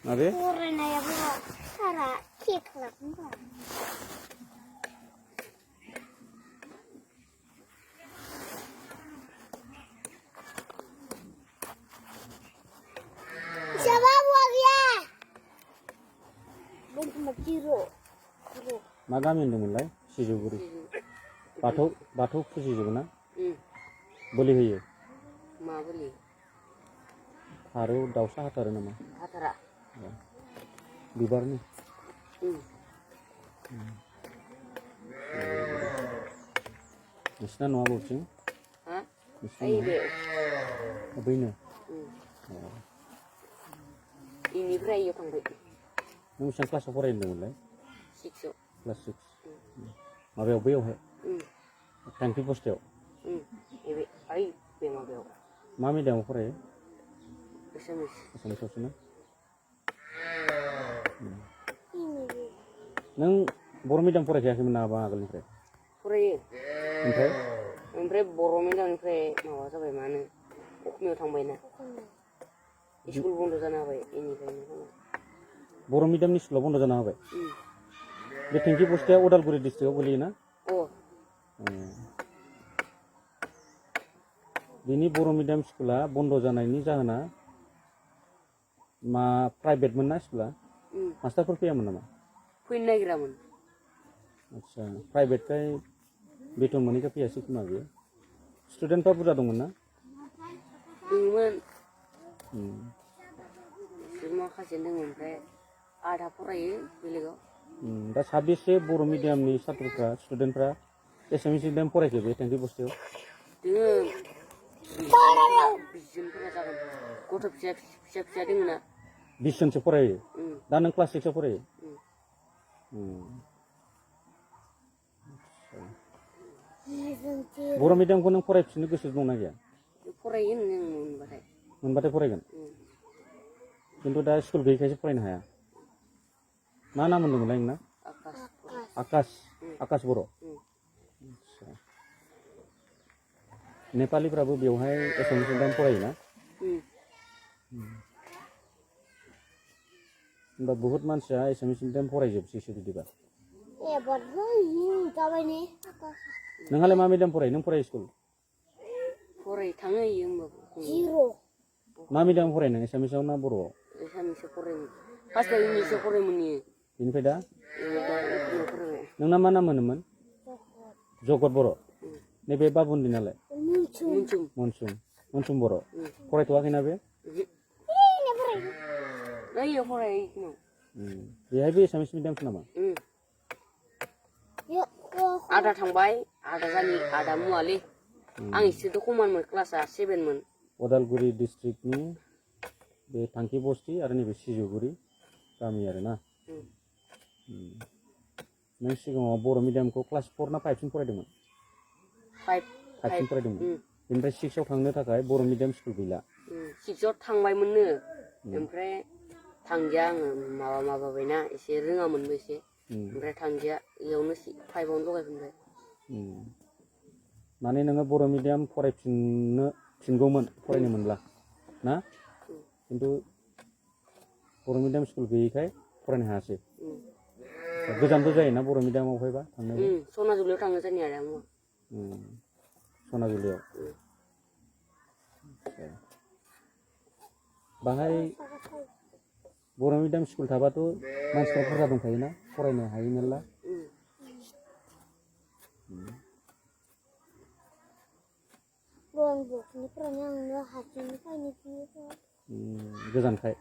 माबे फरायनायाबो सारा के खालामो siapa buahnya bentuk biru मा गामि होनदोंमोनलाय सिजौगुरि बाथौ फुजिजोबो ना बोलि होयो मा बोलि फारौ दाउसा हाथारो नामा हाथारा बिबारनि नोंसिना न'आ बबेथिं बैनो इनिफ्राय इयाव थांबाय नों बेसेबां क्लासाव फरायो होनदोंमोनलाय 6 क्लास 6 माबायाव बैयावहाय थांखि बस्थायाव बे माबायाव मा मिडियामाव फरायो एसामिस ना नों बर' मिडियाम फरायखायाखैमोन नामा आगोलनिफ्राय फरायो ओमफ्राय बर' मिडियामनिफ्राय माबा जाबाय मा होनो अखमियाव थांबायना स्कुल बन्द जाना होबाय बेनिफ्रायनो बर' मिडियामनि स्कुलाव बन्द जाना होबाय बे थेंखि बस्थाया उदालगुरि डिस्ट्रिक्टआव गोलैयोना बिनि बर' मिडियाम स्कुला बन्द जानायनि जाहोना मा प्राइभेटमोन ना स्कुला मास्टारफोर फैयामोन नामा फैनो नागिरामोन आच्छा प्राइभेटखाय बेथन मोनैखाय फैयासै खोमा बेयो स्टुडेन्टफ्रा बुरजा दंमोन ना दंमोन माखासे दङ ओमफ्राय आधा फरायो बेलेगाव दा साबेसे बर' मिडियामनि छात्रफ्रा स्टुडेन्टफ्रा एसामिस मिडियाम फरायखो बे थेंखि बस्थायाव दोङो 20 जनफोरा जागोन गथ' फिसा दोङो ना 20 जनसो फरायो दा नों क्लास 6 आव फरायो बर' मिडियामखौ नों फरायफिननो गोसो दंना गैया फरायो नों मोनबाथाय फरायगोन खिन्थु दा स्कुल गैयैखायसो फरायनो हाया मा नाम होनदोंमोनलाय नोंना आकाश बर' नेपालिफ्राबो बेवहाय एसामिस मिडियाम फरायोना होमबा बहुत मानसिया एसामिस मिडियाम फरायजोबसैसो बिदिबा नोंहालाय मा मिडियाम फरायो नों फरायो स्कुल थाङो इयो होमबाबो मा मिडियाम फरायो नों एसामिसाव ना बर'आव एसामिसाव फरायोमोन फार्स्टआव इंलिसाव फरायोमोन इयो बेनिफ्राय दा नोंना मा नाम होनोमोन जगत बर' नैबे बाबुनि नालाय मनसुम बर' फरायथ'वाखैना बे बेहायबो एसामिस मिडियामसो नामा आदा थांबाय आदा मुवालै आं इसोरजों खमानमोन क्लासा 7 मोन उदालगुरि डिस्ट्रिक्टनि बे थांखि बस्थि आरो नैबे सिजौगुरि गामि आरोना नों सिगाङाव बर' मिडियामखौ क्लास 4 ना 5 सिम फरायदोंमोन 5 फरायदोंमोन बेनिफ्राय 6 आव थांनो थाखाय बर' मिडियाम स्कुल गैला 6 आव थांबायमोननो ओमफ्राय थांदिया आङो माबाबायना एसे रोङामोनबो एसे ओमफ्राय थांदिया इयावनो 5 आवनो लगायफिनबाय माने नोङो बर' मिडियाम फरायफिनगौमोन फरायनो मोनब्ला ना खिन्थु बर' मिडियाम स्कुल गैयैखाय फरायनो हायासै गोजानबो जायोना बर' मिडियामावहायबा थांनोबो सनाजुलियाव थाङो जोंनि आदाया सनाजुलियाव बाहाय बर' मिडियाम स्कुल थाबाथ' मानसिफ्रा बुरजा दंखायोना फरायनो हायो मेरला गोजानखाय